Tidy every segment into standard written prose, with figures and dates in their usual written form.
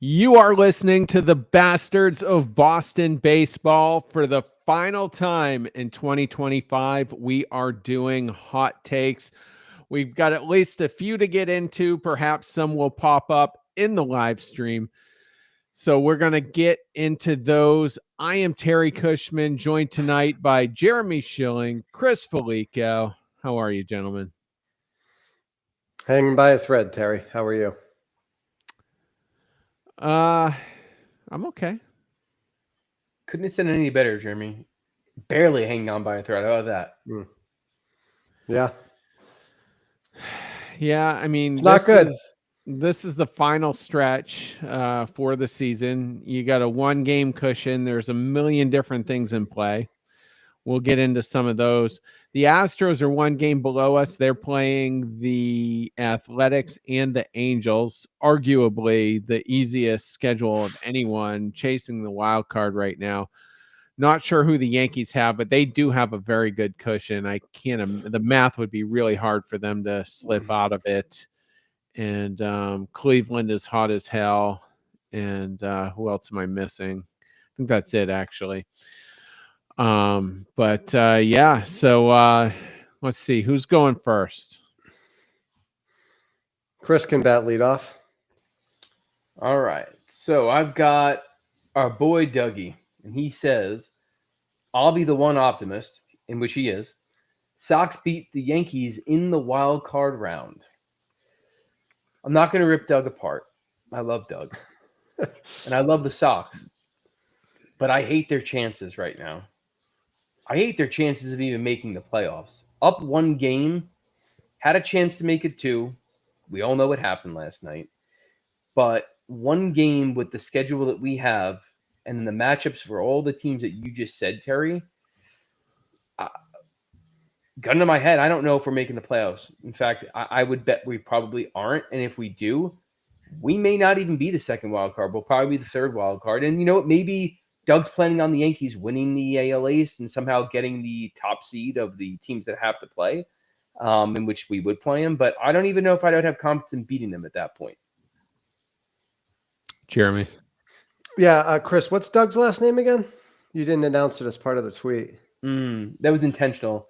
You are listening to the Bastards of Boston Baseball. For the final time in 2025, we are doing hot takes. We've got at least a few to get into. Perhaps some will pop up in the live stream. So we're going to get into those. I am Terry Cushman, joined tonight by Jeremy Schilling, Chris Felico. How are you, gentlemen? Hanging by a thread, Terry. How are you? I'm okay. Couldn't have said it any better, Jeremy. Barely hanging on by a thread. How about that? Yeah. Yeah, I mean, It's not good. This is the final stretch for the season. You got a 1-game cushion. There's a million different things in play. We'll get into some of those. The Astros are 1 game below us. They're playing the Athletics and the Angels, arguably the easiest schedule of anyone chasing the wild card right now. Not sure who the Yankees have, but they do have a very good cushion. The math would be really hard for them to slip out of it. And Cleveland is hot as hell. And who else am I missing? I think that's it, actually. Yeah, so let's see who's going first. Chris can bat lead off. All right. So I've got our boy Dougie, and he says, I'll be the one optimist, in which he is. Sox beat the Yankees in the wild card round. I'm not going to rip Doug apart. I love Doug. And I love the Sox. But I hate their chances right now. I hate their chances of even making the playoffs. Up 1 game, had a chance to make it 2. We all know what happened last night. But 1 game with the schedule that we have and the matchups for all the teams that you just said, Terry, gun to my head, I don't know if we're making the playoffs. In fact, I would bet we probably aren't. And if we do, we may not even be the second wild card. We'll probably be the third wild card. And you know what? Maybe Doug's planning on the Yankees winning the AL East and somehow getting the top seed of the teams that have to play, in which we would play them. But I don't even know if I would have confidence in beating them at that point. Jeremy. Yeah, Chris, what's Doug's last name again? You didn't announce it as part of the tweet. That was intentional.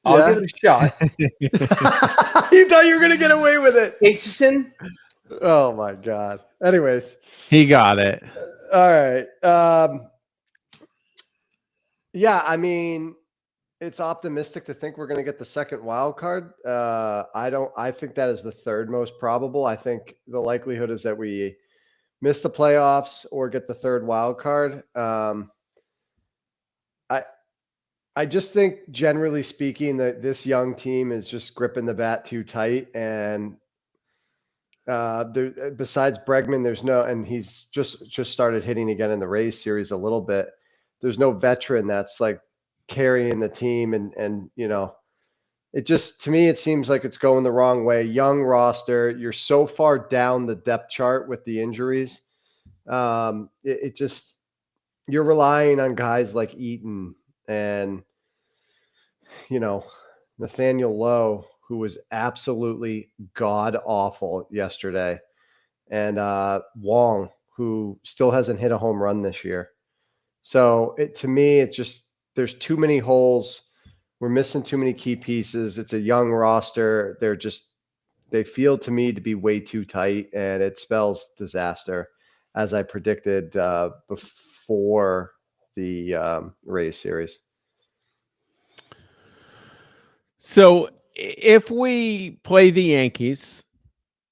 I'll give it a shot. You thought you were going to get away with it. Aitchison? Oh, my God. Anyways. He got it. All right. Yeah, I mean, it's optimistic to think we're going to get the second wild card. I think that is the third most probable. I think the likelihood is that we miss the playoffs or get the third wild card. I just think, generally speaking, that this young team is just gripping the bat too tight. And besides Bregman, there's no, and he's just started hitting again in the Rays series a little bit. There's no veteran that's like carrying the team. And you know, it just, to me, it seems like it's going the wrong way. Young roster. You're so far down the depth chart with the injuries. It just, you're relying on guys like Eaton and, you know, Nathaniel Lowe, who was absolutely god awful yesterday, and Wong, who still hasn't hit a home run this year. So to me, it's just, there's too many holes. We're missing too many key pieces. It's a young roster. They feel to me to be way too tight, and it spells disaster, as I predicted before the Rays series. So if we play the Yankees,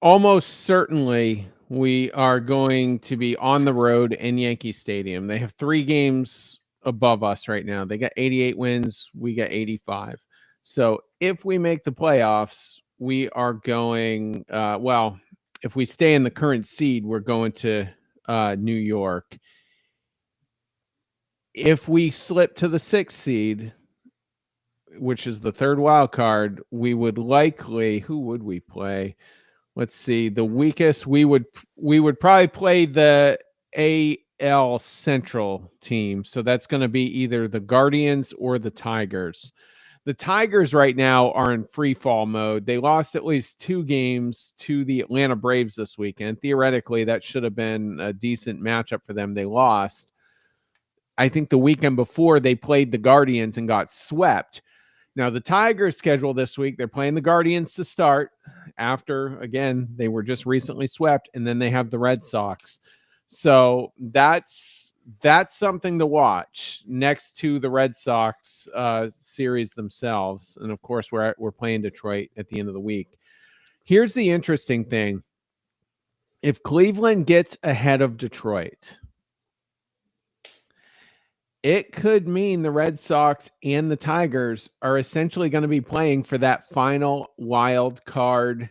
almost certainly we are going to be on the road in Yankee Stadium. They have 3 games above us right now. They got 88 wins. We got 85. So if we make the playoffs, we are going, if we stay in the current seed, we're going to New York. If we slip to the 6th seed, which is the third wild card, we would likely, who would we play? Let's see, the weakest, we would probably play the AL Central team. So that's going to be either the Guardians or the Tigers. The Tigers right now are in free fall mode. They lost at least 2 games to the Atlanta Braves this weekend. Theoretically, that should have been a decent matchup for them. They lost. I think the weekend before they played the Guardians and got swept. Now, the Tigers schedule this week, they're playing the Guardians to start after, again, they were just recently swept, and then they have the Red Sox. So that's something to watch next to the Red Sox series themselves. And of course, we're playing Detroit at the end of the week. Here's the interesting thing. If Cleveland gets ahead of Detroit, it could mean the Red Sox and the Tigers are essentially going to be playing for that final wild card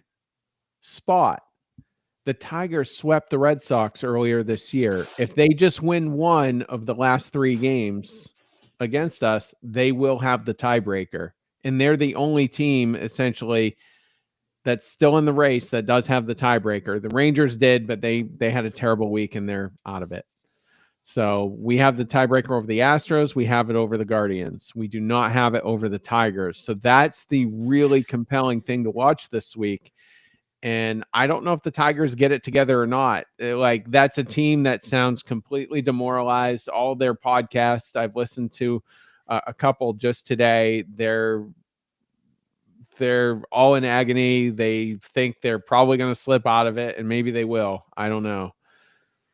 spot. The Tigers swept the Red Sox earlier this year. If they just win one of the last 3 games against us, they will have the tiebreaker. And they're the only team essentially that's still in the race that does have the tiebreaker. The Rangers did, but they had a terrible week and they're out of it. So we have the tiebreaker over the Astros. We have it over the Guardians. We do not have it over the Tigers. So that's the really compelling thing to watch this week. And I don't know if the Tigers get it together or not. Like, that's a team that sounds completely demoralized. All their podcasts, I've listened to a couple just today. They're all in agony. They think they're probably going to slip out of it, and maybe they will. I don't know.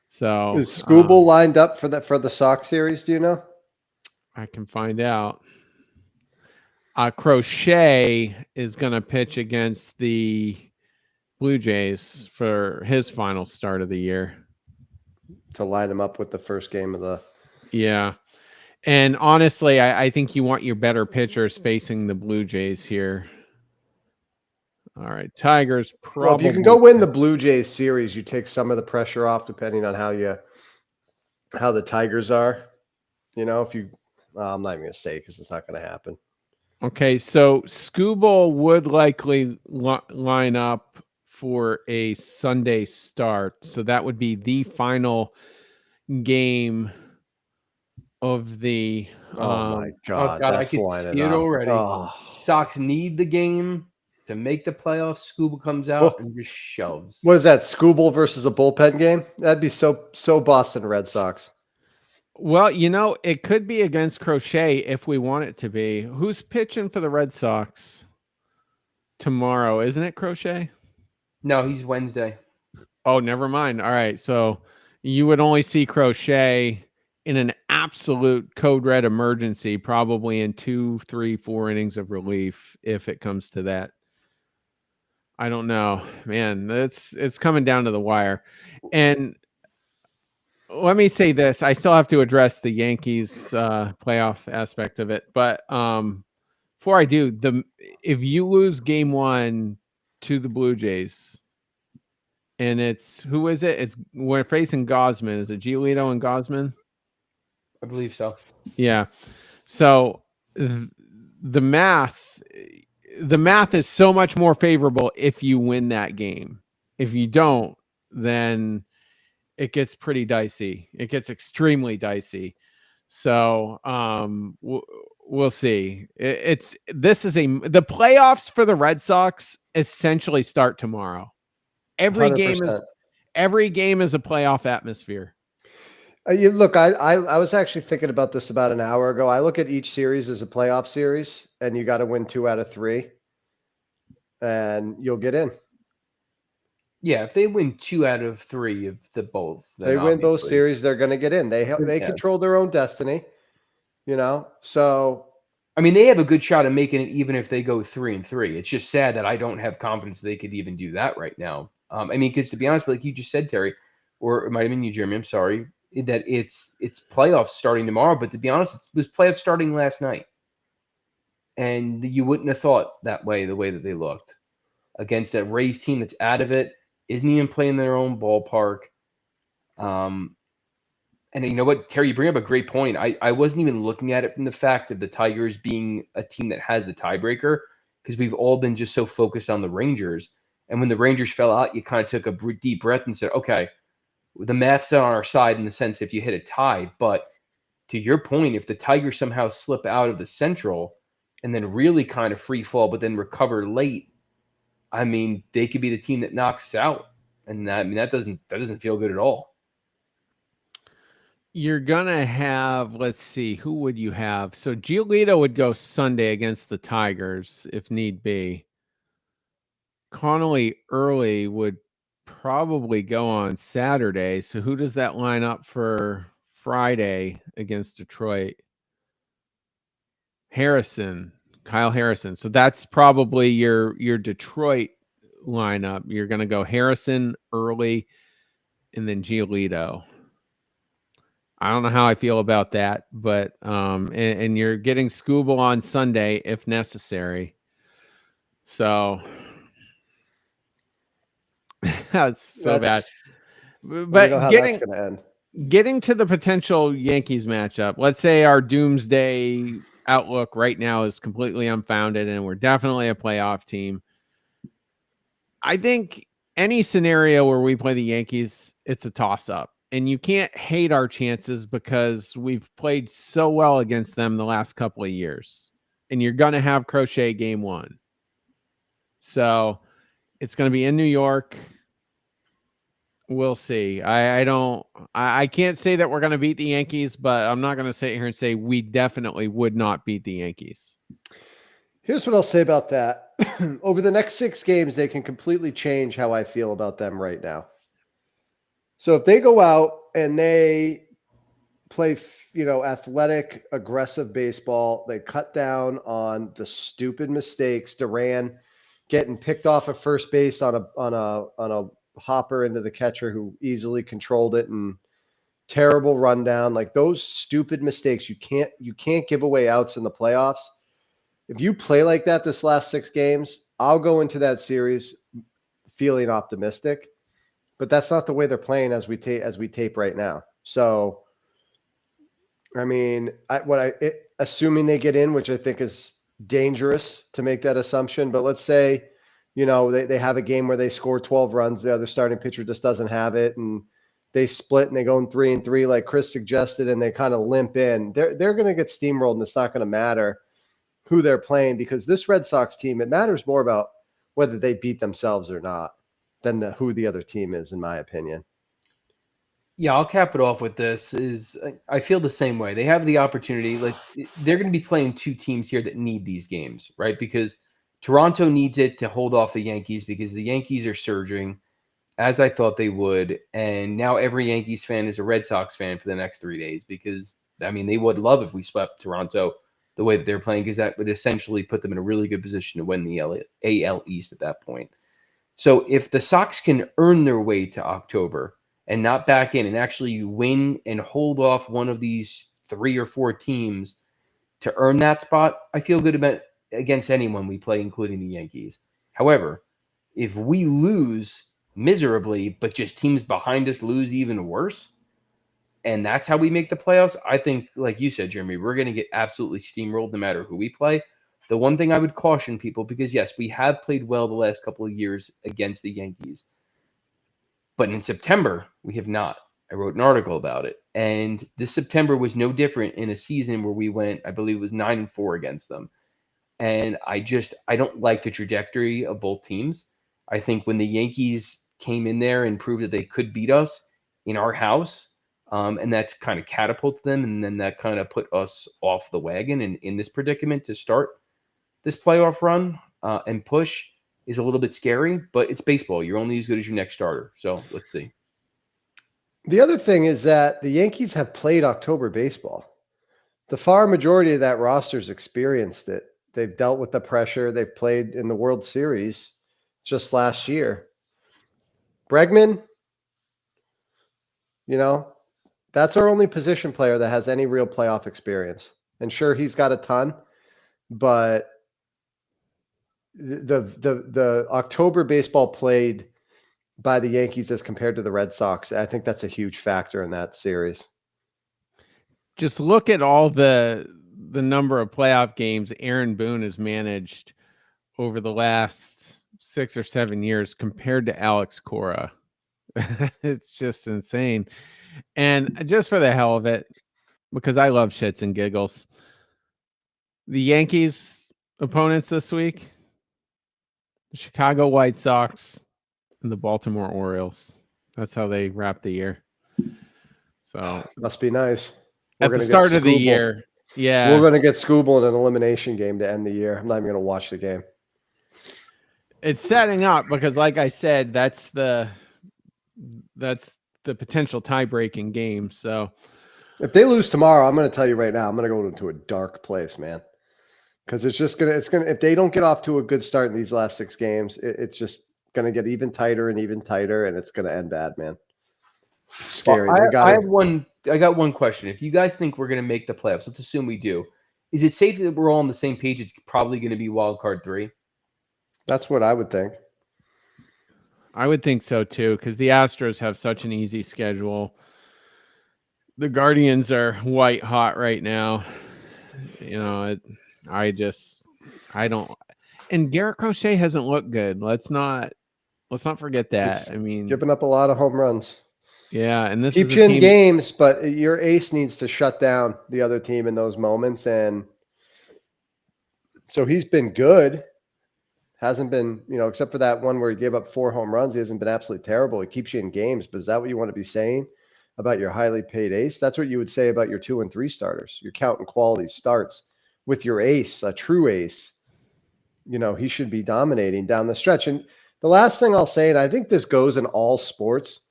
So is Scooble lined up for the Sox series? Do you know? I can find out. Crochet is going to pitch against the Blue Jays for his final start of the year. To line him up with the first game of the... Yeah. And honestly, I think you want your better pitchers facing the Blue Jays here. All right, Tigers probably... Well, if you can go win the Blue Jays series, you take some of the pressure off, depending on how the Tigers are. You know, if you... I'm not even going to say because it's not going to happen. Okay, so Scooble would likely line up for a Sunday start. So that would be the final game of the... oh, my God. I can see it already. Oh. Sox need the game to make the playoffs. Scooble comes out and just shoves. What is that, Scooble versus a bullpen game? That'd be so Boston Red Sox. Well, you know, it could be against Crochet if we want it to be. Who's pitching for the Red Sox tomorrow? Isn't it Crochet? No, he's Wednesday. Oh, never mind. All right. So you would only see Crochet in an absolute code red emergency, probably in 2, 3, 4 innings of relief, if it comes to that. I don't know, man. It's coming down to the wire. And let me say this. I still have to address the Yankees playoff aspect of it. But before I do, if you lose game 1 to the Blue Jays, and who is it? We're facing Gosman. Is it Giolito and Gosman? I believe so. Yeah. So the math is so much more favorable if you win that game. If you don't, then it gets pretty dicey. It gets extremely dicey. So we'll see. The playoffs for the Red Sox essentially start tomorrow. Every 100%. game is a playoff atmosphere. Look, I was actually thinking about this about an hour ago. I look at each series as a playoff series, and you got to win 2 out of 3, and you'll get in. Yeah, if they win 2 out of 3 of the both, they win both series, they're going to get in. They control their own destiny, you know. So, I mean, they have a good shot at making it, even if they go 3-3. It's just sad that I don't have confidence they could even do that right now. I mean, because to be honest, like you just said, Terry, or it might have been you, Jeremy. I'm sorry that it's playoffs starting tomorrow, but to be honest, it was playoffs starting last night, and you wouldn't have thought that way, the way that they looked against that Rays team that's out of it, isn't even playing their own ballpark. And you know what, Terry, you bring up a great point. I wasn't even looking at it from the fact of the Tigers being a team that has the tiebreaker, because we've all been just so focused on the Rangers. And when the Rangers fell out, you kind of took a deep breath and said, okay, the math's not on our side in the sense if you hit a tie. But to your point, if the Tigers somehow slip out of the Central, and then really kind of free fall, but then recover late, I mean, they could be the team that knocks us out. And that doesn't feel good at all. You're gonna have, let's see, who would you have? So Giolito would go Sunday against the Tigers if need be. Connolly early would probably go on Saturday. So who does that line up for Friday against Detroit? Kyle Harrison. So that's probably your Detroit lineup. You're gonna go Harrison early and then Giolito. I don't know how I feel about that, but and you're getting Scooble on Sunday if necessary. So that's so bad. Let me know But how that's going to end. getting to the potential Yankees matchup, let's say our doomsday outlook right now is completely unfounded and we're definitely a playoff team. I think any scenario where we play the Yankees, it's a toss up. And you can't hate our chances because we've played so well against them the last couple of years. And you're going to have Crochet game 1. So it's going to be in New York. We'll see. I can't say that we're going to beat the Yankees, but I'm not going to sit here and say we definitely would not beat the Yankees. Here's what I'll say about that. Over the next 6 games, they can completely change how I feel about them right now. So if they go out and they play, athletic, aggressive baseball, they cut down on the stupid mistakes, Duran getting picked off at first base on a hopper into the catcher who easily controlled it, and terrible rundown, like those stupid mistakes. You can't give away outs in the playoffs. If you play like that this last 6 games, I'll go into that series feeling optimistic, but that's not the way they're playing as we tape right now. So, I mean, assuming they get in, which I think is dangerous to make that assumption, but let's say, they have a game where they score 12 runs, the other starting pitcher just doesn't have it, and they split and they go in 3-3 like Chris suggested, and they kind of limp in. They're going to get steamrolled, and it's not going to matter who they're playing, because this Red Sox team, it matters more about whether they beat themselves or not than who the other team is, in my opinion. Yeah, I'll cap it off with this. I feel the same way. They have the opportunity. Like, they're going to be playing 2 teams here that need these games, right? Because Toronto needs it to hold off the Yankees, because the Yankees are surging, as I thought they would. And now every Yankees fan is a Red Sox fan for the next 3 days, because, I mean, they would love if we swept Toronto the way that they're playing, because that would essentially put them in a really good position to win the AL East at that point. So if the Sox can earn their way to October and not back in, and actually win and hold off one of these 3 or 4 teams to earn that spot, I feel good about against anyone we play, including the Yankees. However, if we lose miserably, but just teams behind us lose even worse, and that's how we make the playoffs, I think, like you said, Jeremy, we're going to get absolutely steamrolled no matter who we play. The one thing I would caution people, because yes, we have played well the last couple of years against the Yankees, but in September, we have not. I wrote an article about it. And this September was no different in a season where we went, I believe it was 9-4 against them. And I don't like the trajectory of both teams. I think when the Yankees came in there and proved that they could beat us in our house, and that kind of catapulted them, and then that kind of put us off the wagon and in this predicament to start this playoff run and push, is a little bit scary, but it's baseball. You're only as good as your next starter. So let's see. The other thing is that the Yankees have played October baseball. The far majority of that roster's experienced it. They've dealt with the pressure. They've played in the World Series just last year. Bregman, that's our only position player that has any real playoff experience. And sure, he's got a ton, but the October baseball played by the Yankees as compared to the Red Sox, I think that's a huge factor in that series. Just look at all the number of playoff games Aaron Boone has managed over the last 6 or 7 years compared to Alex Cora. It's just insane. And just for the hell of it, because I love shits and giggles, the Yankees opponents this week: the Chicago White Sox and the Baltimore Orioles. That's how they wrap the year. So Must be nice. at the start of the year, yeah, we're going to get Scooble in an elimination game to end the year. I'm not even going to watch the game. it's setting up because, like I said, that's the potential tie-breaking game. So if they lose tomorrow, I'm going to tell you right now, I'm going to go into a dark place, man. Because if they don't get off to a good start in these last 6 games, it's just going to get even tighter, and it's going to end bad, man. It's scary. Well, I got one question. If you guys think we're going to make the playoffs, let's assume we do. Is it safe that we're all on the same page? It's probably going to be wild card 3. That's what I would think. I would think so too, because the Astros have such an easy schedule. The Guardians are white hot right now. You know, I don't. And Garrett Crochet hasn't looked good. Let's not forget that. I mean, giving up a lot of home runs. Yeah, and this keeps is you in games, but your ace needs to shut down the other team in those moments, and so he's been good. Hasn't been, except for that one where he gave up 4 home runs, he hasn't been absolutely terrible. He keeps you in games, but is that what you want to be saying about your highly paid ace? That's what you would say about your 2 and 3 starters. You're counting quality starts with your ace, a true ace. He should be dominating down the stretch. And the last thing I'll say, and I think this goes in all sports,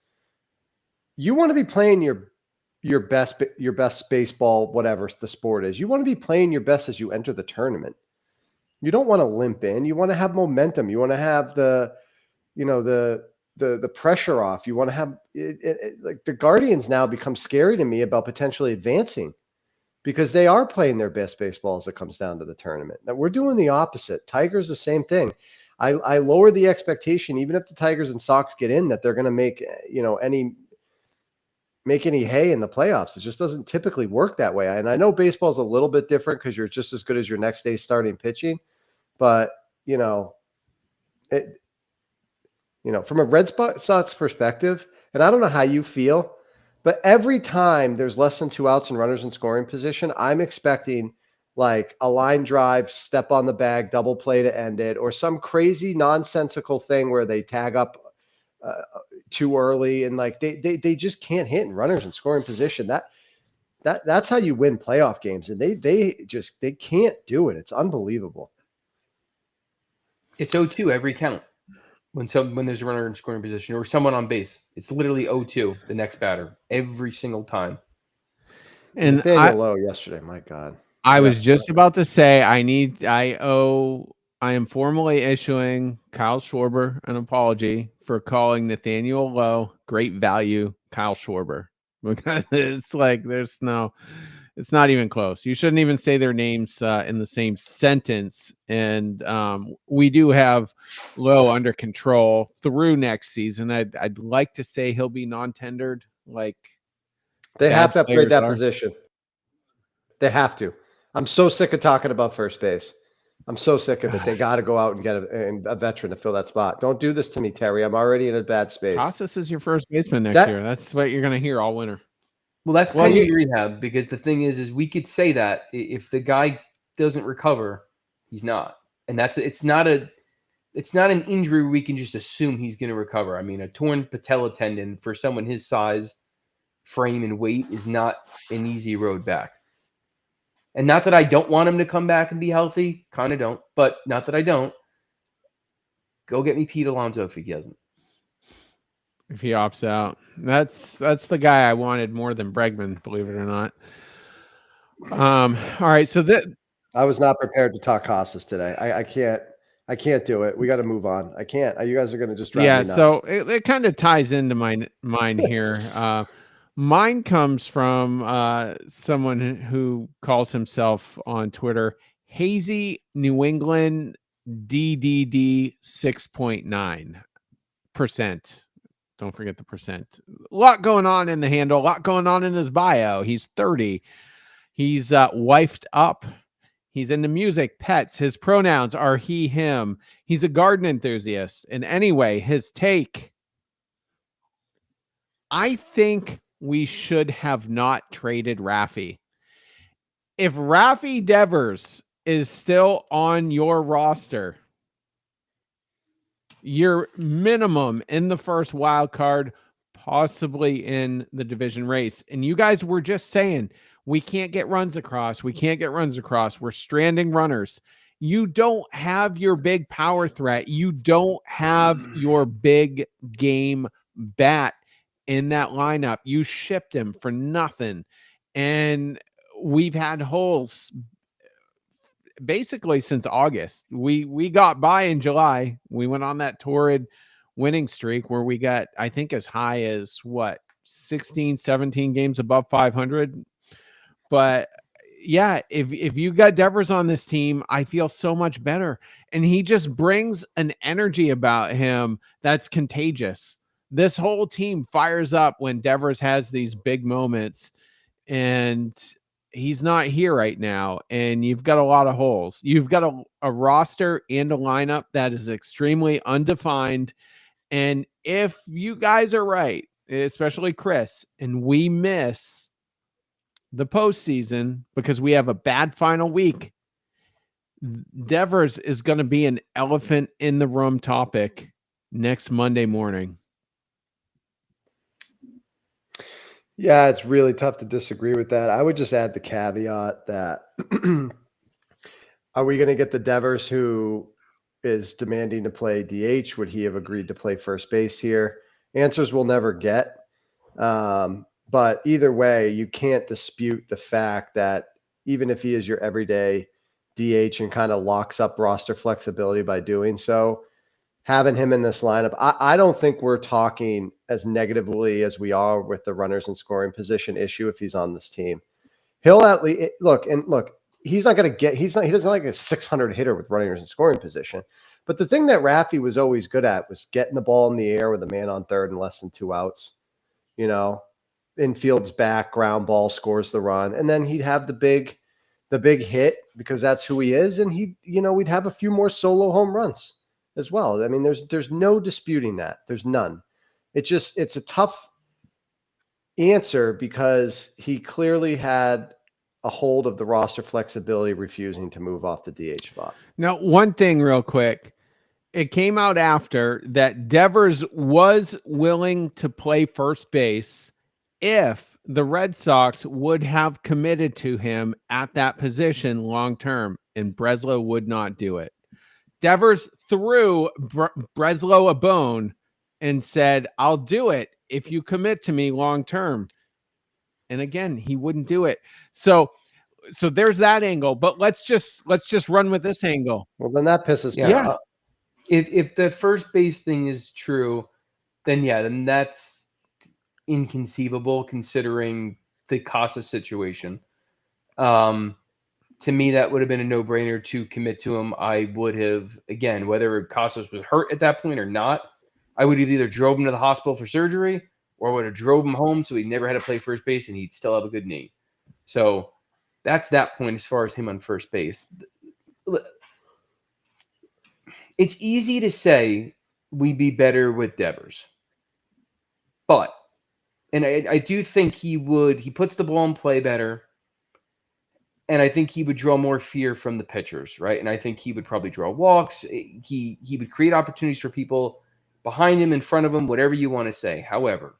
you want to be playing your best baseball, whatever the sport is. You want to be playing your best as you enter the tournament. You don't want to limp in. You want to have momentum. You want to have the pressure off. You want to have like the Guardians now become scary to me about potentially advancing because they are playing their best baseball as it comes down to the tournament. Now we're doing the opposite. Tigers, the same thing. I lower the expectation, even if the Tigers and Sox get in, that they're going to make any hay in the playoffs. It just doesn't typically work that way. And I know baseball is a little bit different because you're just as good as your next day starting pitching. But, from a Red Sox perspective, and I don't know how you feel, but every time there's less than 2 outs and runners in scoring position, I'm expecting like a line drive, step on the bag, double play to end it, or some crazy nonsensical thing where they tag up too early and like they just can't hit in runners in scoring position. That's how you win playoff games, and they can't do it. It's unbelievable. It's 0-2 every count when there's a runner in scoring position or someone on base. It's literally 0-2 the next batter every single time. And Nathaniel Lowe yesterday, my God. I was just about to say I am formally issuing Kyle Schwarber an apology for calling Nathaniel Lowe great value Kyle Schwarber. Because it's like it's not even close. You shouldn't even say their names in the same sentence. And we do have Lowe under control through next season. I'd like to say he'll be non-tendered. Like they have to upgrade that position. They have to. I'm so sick of talking about first base. I'm so sick of it. They got to go out and get a veteran to fill that spot. Don't do this to me, Terry. I'm already in a bad space. Casas is your first baseman next year. That's what you're going to hear all winter. Well, that's kind of rehab, because the thing is we could say that if the guy doesn't recover, he's not. And it's not an injury we can just assume he's going to recover. I mean, a torn patella tendon for someone his size, frame, and weight is not an easy road back. And not that I don't want him to come back and be healthy, kind of don't, but not that I don't. Go get me Pete Alonso if he doesn't. If he opts out, that's the guy I wanted more than Bregman, believe it or not. All right, so I was not prepared to talk Casas today. I can't do it. We got to move on. I can't. You guys are going to just drive me nuts. So it kind of ties into mine here. Mine comes from someone who calls himself on Twitter Hazy New England DDD 6.9%. Don't forget the percent. A lot going on in the handle, a lot going on in his bio. He's 30. He's wifed up. He's into music, pets. His pronouns are he, him. He's a garden enthusiast. And anyway, his take. I think we should have not traded Rafi. If Rafi Devers is still on your roster, your minimum in the first wild card, possibly in the division race. And you guys were just saying, we can't get runs across. We can't get runs across. We're stranding runners. You don't have your big power threat. You don't have your big game bat in that lineup. You shipped him for nothing. And we've had holes basically since August. We got by in July. We went on that torrid winning streak where we got, I think, as high as what, 16, 17 games above 500. But yeah, if you got Devers on this team, I feel so much better. And he just brings an energy about him that's contagious. This whole team fires up when Devers has these big moments, and he's not here right now. And you've got a lot of holes. You've got a roster and a lineup that is extremely undefined. And if you guys are right, especially Chris, and we miss the postseason because we have a bad final week, Devers is going to be an elephant in the room topic next Monday morning. Yeah, it's really tough to disagree with that. I would just add the caveat that are we going to get the Devers who is demanding to play DH? Would he have agreed to play first base here? Answers we'll never get. But either way, you can't dispute the fact that even if he is your everyday DH and kind of locks up roster flexibility by doing so, having him in this lineup, I don't think we're talking as negatively as we are with the runners in scoring position issue if he's on this team. He'll at least look, he's not going to get, he doesn't like a 600 hitter with runners in scoring position. But the thing that Raffy was always good at was getting the ball in the air with a man on third and less than 2 outs. You know, infield's back, ground ball, scores the run. And then he'd have the big hit because that's who he is. And we'd have a few more solo home runs as well. I mean, there's no disputing that. There's none. It's a tough answer because he clearly had a hold of the roster flexibility, refusing to move off the DH spot. Now, one thing real quick. It came out after that Devers was willing to play first base if the Red Sox would have committed to him at that position long term, and Breslow would not do it. Devers threw Breslow a bone and said, "I'll do it if you commit to me long term." And again, he wouldn't do it. So there's that angle. But let's just run with this angle. Well, then that pisses me Yeah. off. If the first base thing is true, then that's inconceivable considering the Casas situation. To me, that would have been a no-brainer to commit to him. I would have, again, whether Casas was hurt at that point or not, I would have either drove him to the hospital for surgery or would have drove him home so he never had to play first base and he'd still have a good knee. So that's that point as far as him on first base. It's easy to say we'd be better with Devers. But, and I do think he puts the ball in play better. And I think he would draw more fear from the pitchers, right? And I think he would probably draw walks. He would create opportunities for people behind him, in front of him, whatever you want to say. However,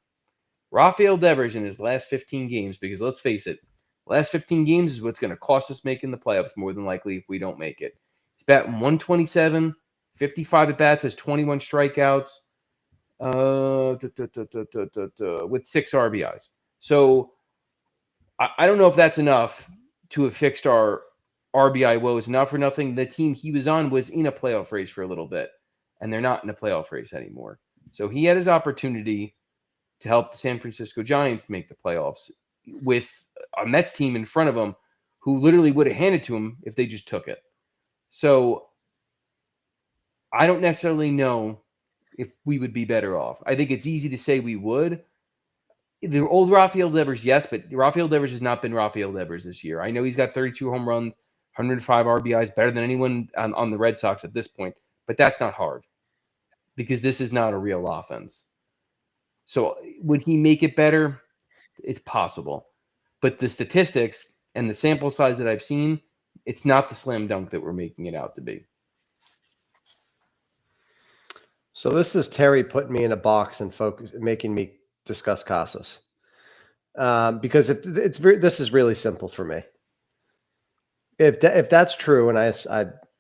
Rafael Devers in his last 15 games, because let's face it, last 15 games is what's going to cost us making the playoffs more than likely if we don't make it. He's batting 127, 55 at bats, has 21 strikeouts, with 6 RBIs. So I don't know if that's enough to have fixed our RBI woes. Not for nothing, the team he was on was in a playoff race for a little bit, and they're not in a playoff race anymore. So he had his opportunity to help the San Francisco Giants make the playoffs with a Mets team in front of him who literally would have handed to him if they just took it. So I don't necessarily know if we would be better off. I think it's easy to say we would. The old Rafael Devers, yes, but Rafael Devers has not been Rafael Devers this year. I know he's got 32 home runs, 105 RBIs, better than anyone on the Red Sox at this point, but that's not hard because this is not a real offense. So would he make it better? It's possible. But the statistics and the sample size that I've seen it's not the slam dunk that we're making it out to be. So this is Terry putting me in a box and making me discuss Casas. Because this is really simple for me. If that's true, and I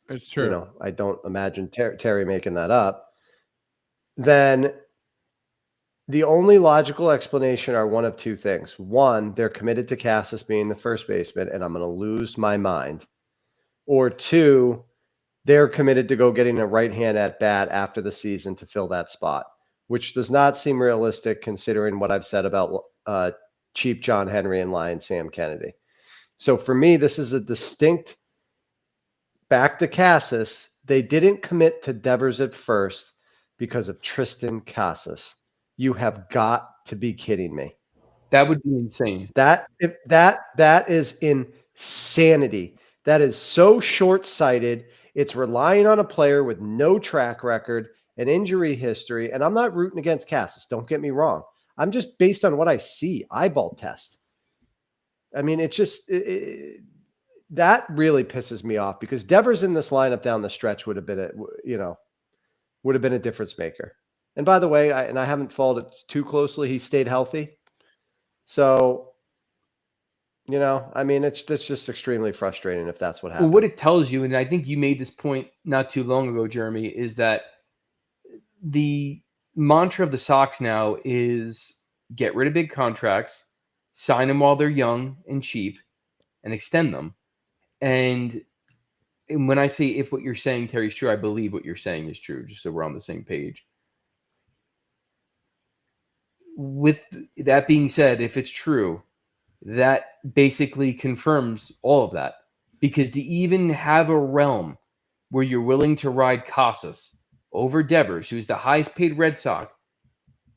It's true. I don't imagine Terry making that up, then the only logical explanation are one of two things. One, they're committed to Casas being the first baseman, and I'm going to lose my mind. Or two, they're committed to go getting a right hand at bat after the season to fill that spot, which does not seem realistic considering what I've said about cheap John Henry and Lion Sam Kennedy. So for me, this is a distinct back to Casas. They didn't commit to Devers at first because of Tristan Casas. You have got to be kidding me. That would be insane. That is insanity. That is so short-sighted. It's relying on a player with no track record, an injury history, and I'm not rooting against Casas. Don't get me wrong. I'm just based on what I see, eyeball test. I mean, it's just that really pisses me off because Devers in this lineup down the stretch would have been a difference maker. And by the way, I haven't followed it too closely. He stayed healthy, so I mean, that's just extremely frustrating if that's what happened. Well, what it tells you, and I think you made this point not too long ago, Jeremy, is that the mantra of the Sox now is get rid of big contracts, sign them while they're young and cheap, and extend them. And when I say if what you're saying, Terry, is true, I believe what you're saying is true, just so we're on the same page. With that being said, if it's true, that basically confirms all of that. Because to even have a realm where you're willing to ride Casas over Devers, who's the highest paid Red Sox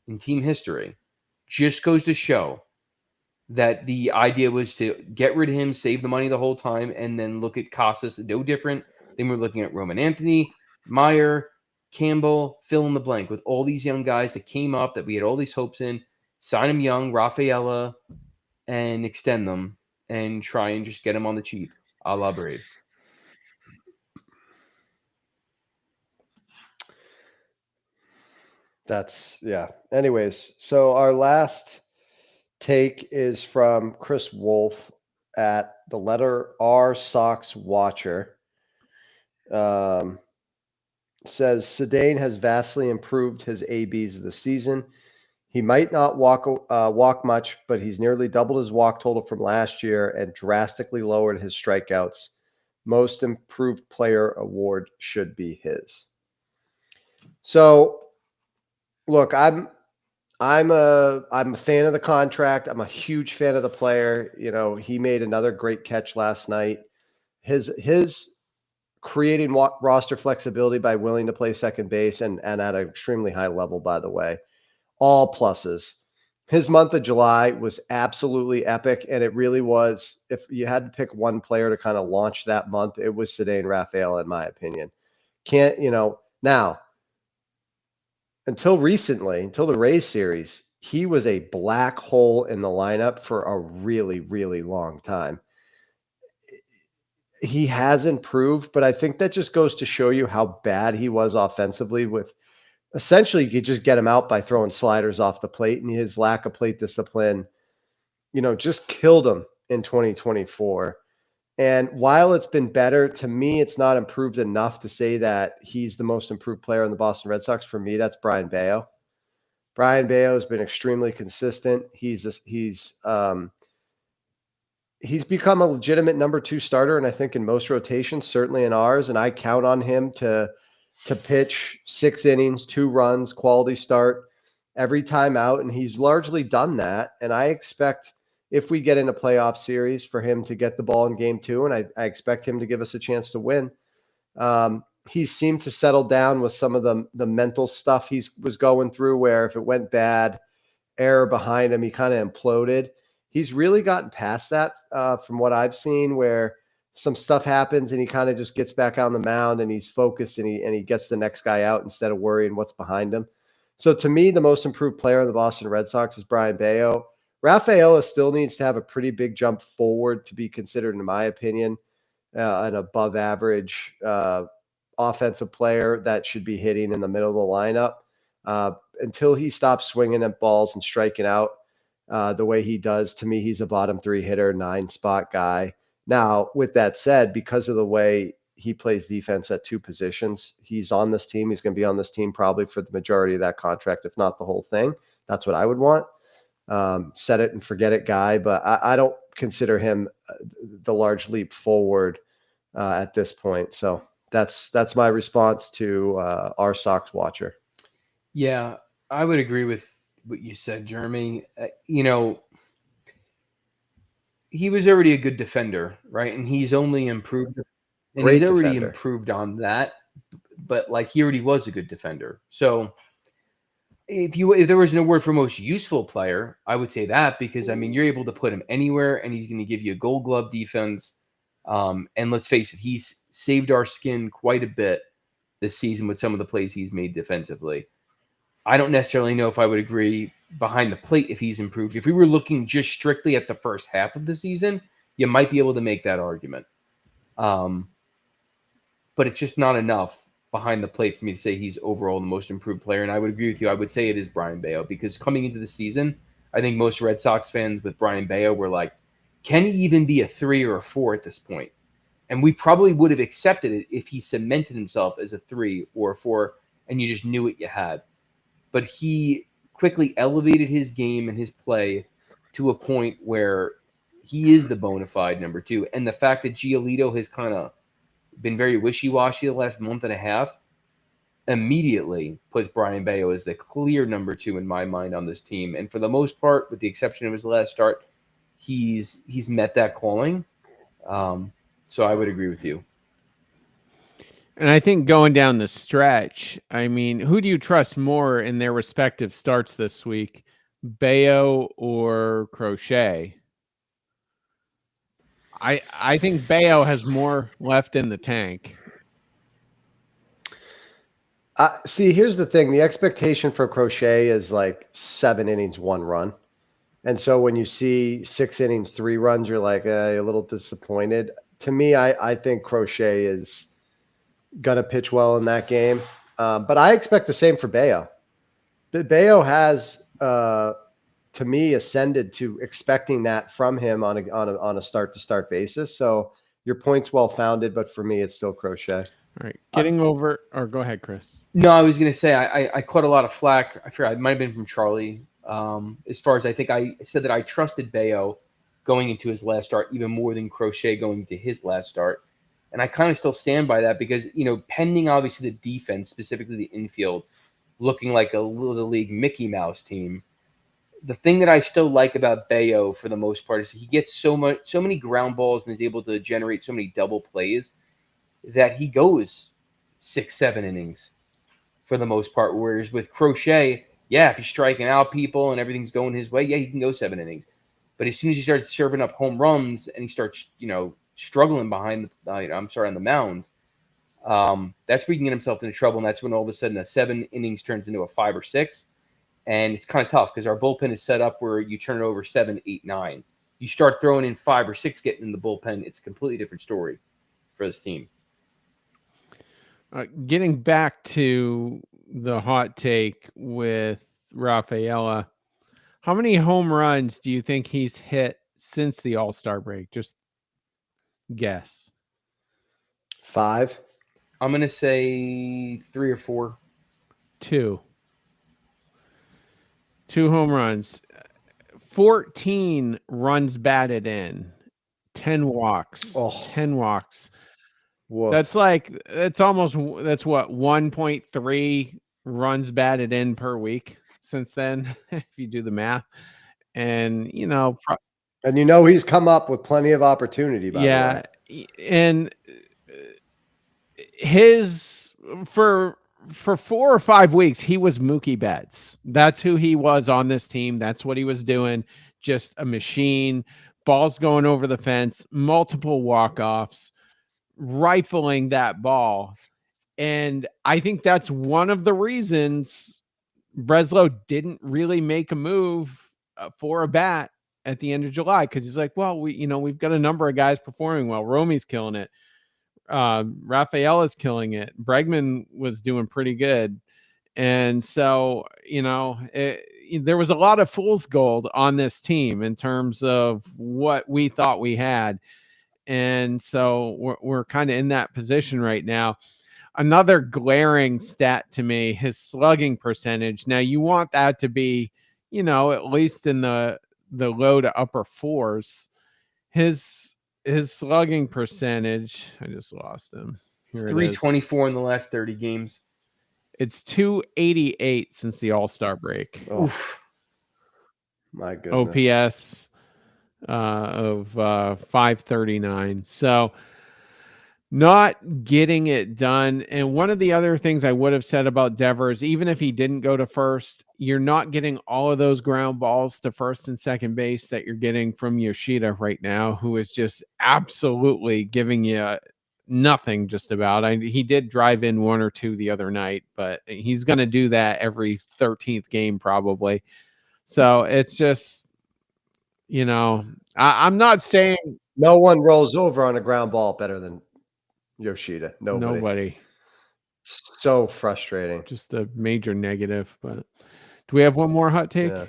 in team history, just goes to show that the idea was to get rid of him, save the money the whole time, and then look at Casas no different than we're looking at Roman Anthony, Meyer, Campbell, fill in the blank, with all these young guys that came up that we had all these hopes in. Sign them young, Rafaela, and extend them and try and just get them on the cheap, a la Brave. Yeah. Anyways, so our last take is from Chris Wolf at the letter R Sox Watcher. Says Sedane has vastly improved his ABs of the season. He might not walk much, but he's nearly doubled his walk total from last year and drastically lowered his strikeouts. Most improved player award should be his. So, look, I'm a fan of the contract. I'm a huge fan of the player. He made another great catch last night. His creating roster flexibility by willing to play second base and at an extremely high level, by the way, all pluses. His month of July was absolutely epic, and it really was. If you had to pick one player to kind of launch that month, it was Sedane Rafael, in my opinion. Now, until recently, until the Rays series, he was a black hole in the lineup for a really, really long time. He has improved, but I think that just goes to show you how bad he was offensively. With essentially, you could just get him out by throwing sliders off the plate, and his lack of plate discipline, just killed him in 2024. And while it's been better, to me, it's not improved enough to say that he's the most improved player in the Boston Red Sox. For me, that's Brian Bayo. Brian Bayo has been extremely consistent. He's become a legitimate number 2 starter, and I think in most rotations, certainly in ours. And I count on him to pitch 6 innings, 2 runs, quality start every time out, and he's largely done that. And I expect, if we get in a playoff series, for him to get the ball in game 2, and I expect him to give us a chance to win. He seemed to settle down with some of the mental stuff he was going through, where if it went bad, error behind him, he kind of imploded. He's really gotten past that from what I've seen, where some stuff happens and he kind of just gets back on the mound and he's focused and he gets the next guy out instead of worrying what's behind him. So to me, the most improved player in the Boston Red Sox is Brian Bayo. Rafaela still needs to have a pretty big jump forward to be considered, in my opinion, an above average offensive player that should be hitting in the middle of the lineup. Until he stops swinging at balls and striking out the way he does, to me, he's a bottom 3 hitter, 9-spot guy. Now, with that said, because of the way he plays defense at 2 positions, he's on this team. He's going to be on this team probably for the majority of that contract, if not the whole thing. That's what I would want. Set it and forget it guy, but I don't consider him the large leap forward at this point. So that's my response to our Sox watcher. Yeah, I would agree with what you said, Jeremy. He was already a good defender, right? And he's only improved. And Great he's already defender. improved on that. But like he already was a good defender. So if there was an award for most useful player, I would say that, because I mean you're able to put him anywhere and he's going to give you a Gold Glove defense. And let's face it, he's saved our skin quite a bit this season with some of the plays he's made defensively. I don't necessarily know if I would agree behind the plate if he's improved. If we were looking just strictly at the first half of the season, you might be able to make that argument. But it's just not enough behind the plate for me to say he's overall the most improved player. And I would agree with you. I would say it is Brian Bayo, because coming into the season, I think most Red Sox fans with Brian Bayo were like, can he even be a 3 or a 4 at this point? And we probably would have accepted it if he cemented himself as a 3 or a 4 and you just knew what you had. But he quickly elevated his game and his play to a point where he is the bona fide number 2. And the fact that Giolito has kind of been very wishy-washy the last month and a half immediately puts Brian Bayo as the clear number 2 in my mind on this team. And for the most part, with the exception of his last start, he's met that calling. So I would agree with you. And I think going down the stretch, I mean, who do you trust more in their respective starts this week, Bayo or Crochet? I think Bayo has more left in the tank. See, here's the thing. The expectation for Crochet is like 7 innings, 1 run. And so when you see 6 innings, 3 runs, you're like a little disappointed. To me, I think Crochet is going to pitch well in that game. But I expect the same for Bayo. Bayo has, to me, ascended to expecting that from him on a start-to-start basis. So your point's well-founded, but for me, it's still Crochet. All right. Getting over – or go ahead, Chris. No, I was going to say I caught a lot of flack. I forgot. It might have been from Charlie. As far as I think I said that I trusted Bayo going into his last start even more than Crochet going into his last start. And I kind of still stand by that because, pending obviously the defense, specifically the infield, looking like a Little League Mickey Mouse team, the thing that I still like about Bayo for the most part is he gets so many ground balls and is able to generate so many double plays that he goes 6-7 innings for the most part. Whereas with Crochet, yeah, if he's striking out people and everything's going his way, yeah, he can go 7 innings. But as soon as he starts serving up home runs and he starts, struggling behind on the mound, that's where he can get himself into trouble. And that's when all of a sudden a 7 innings turns into a 5 or 6. And it's kind of tough because our bullpen is set up where you turn it over 7, 8, 9. You start throwing in 5 or 6 getting in the bullpen, it's a completely different story for this team. Getting back to the hot take with Rafaela, how many home runs do you think he's hit since the All-Star break? Just guess. 5. I'm going to say 3 or 4. 2 home runs. 14 runs batted in. 10 walks. 10 walks. Woof. That's what 1.3 runs batted in per week since then, if you do the math. And he's come up with plenty of opportunity, by the way. And his for 4 or 5 weeks, he was Mookie Betts. That's who he was on this team. That's what he was doing. Just a machine, balls going over the fence, multiple walk-offs, rifling that ball. And I think that's one of the reasons Breslow didn't really make a move for a bat at the end of July, because he's like, well, we've got a number of guys performing well. Romy's killing it. Raphael is killing it. Bregman was doing pretty good. And so, there was a lot of fool's gold on this team in terms of what we thought we had. And so we're kind of in that position right now. Another glaring stat to me, his slugging percentage. Now you want that to be, at least in the low to upper fours. His slugging percentage, I just lost him. It's Here it is. 324 in the last 30 games. It's 288 since the All-Star break. Oh, Oof. my goodness. OPS of 539. So not getting it done. And one of the other things I would have said about Devers, even if he didn't go to first, you're not getting all of those ground balls to first and second base that you're getting from Yoshida right now, who is just absolutely giving you nothing just about. He did drive in one or two the other night, but he's going to do that every 13th game probably. So it's just, I'm not saying no one rolls over on a ground ball better than Yoshida. Nobody. So frustrating. Just a major negative. But do we have one more hot take? Yeah.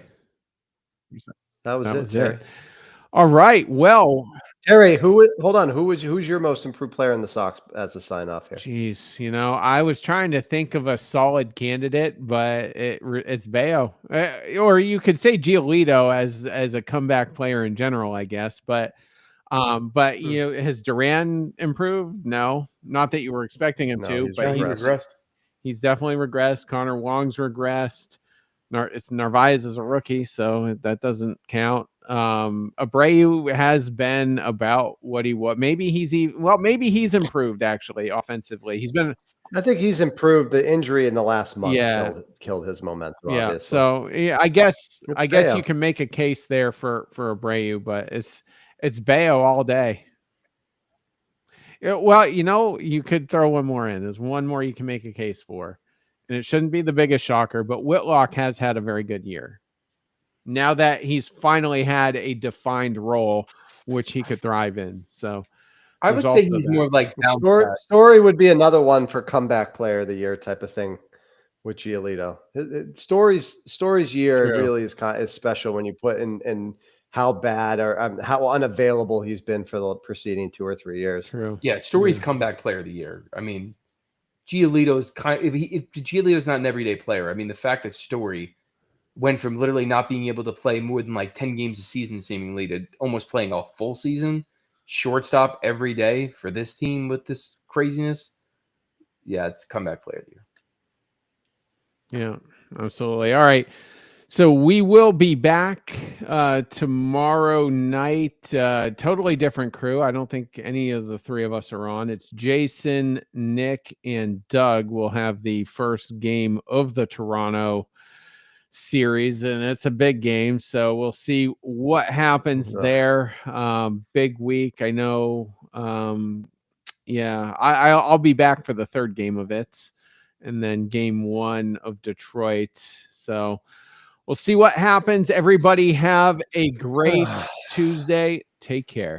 That was it. All right. Well, Terry, who's your most improved player in the Sox as a sign off here? Jeez, I was trying to think of a solid candidate, but it's Bayo, or you could say Giolito as a comeback player in general, I guess. But has Duran improved? No, not that you were expecting him to, but he's regressed. He's definitely regressed. Connor Wong's regressed. Narvaez is a rookie, so that doesn't count. Abreu has been about what he was. Maybe he's improved actually offensively. I think he's improved. The injury in the last month killed his momentum. Yeah. Obviously. So I guess you can make a case there for Abreu, but it's Bayo all day. Well, you could throw one more in. There's one more you can make a case for. And it shouldn't be the biggest shocker, but Whitlock has had a very good year. Now that he's finally had a defined role, which he could thrive in. So I would say he's more like Story would be another one for comeback player of the year type of thing with Giolito. Story's year really is special when you put in how bad or how unavailable he's been for the preceding 2 or 3 years. True. Yeah, Story's comeback player of the year. I mean, Giolito's if Giolito's not an everyday player, I mean, the fact that Story went from literally not being able to play more than like 10 games a season seemingly to almost playing a full season, shortstop every day for this team with this craziness. Yeah, it's comeback player of the year. Yeah, absolutely. All right. So we will be back tomorrow night. Totally different crew. I don't think any of the three of us are on. It's Jason, Nick, and Doug will have the first game of the Toronto series, and it's a big game. So we'll see what happens there. Big week. I know. I'll be back for the third game of it, and then game 1 of Detroit. So we'll see what happens. Everybody have a great Tuesday. Take care.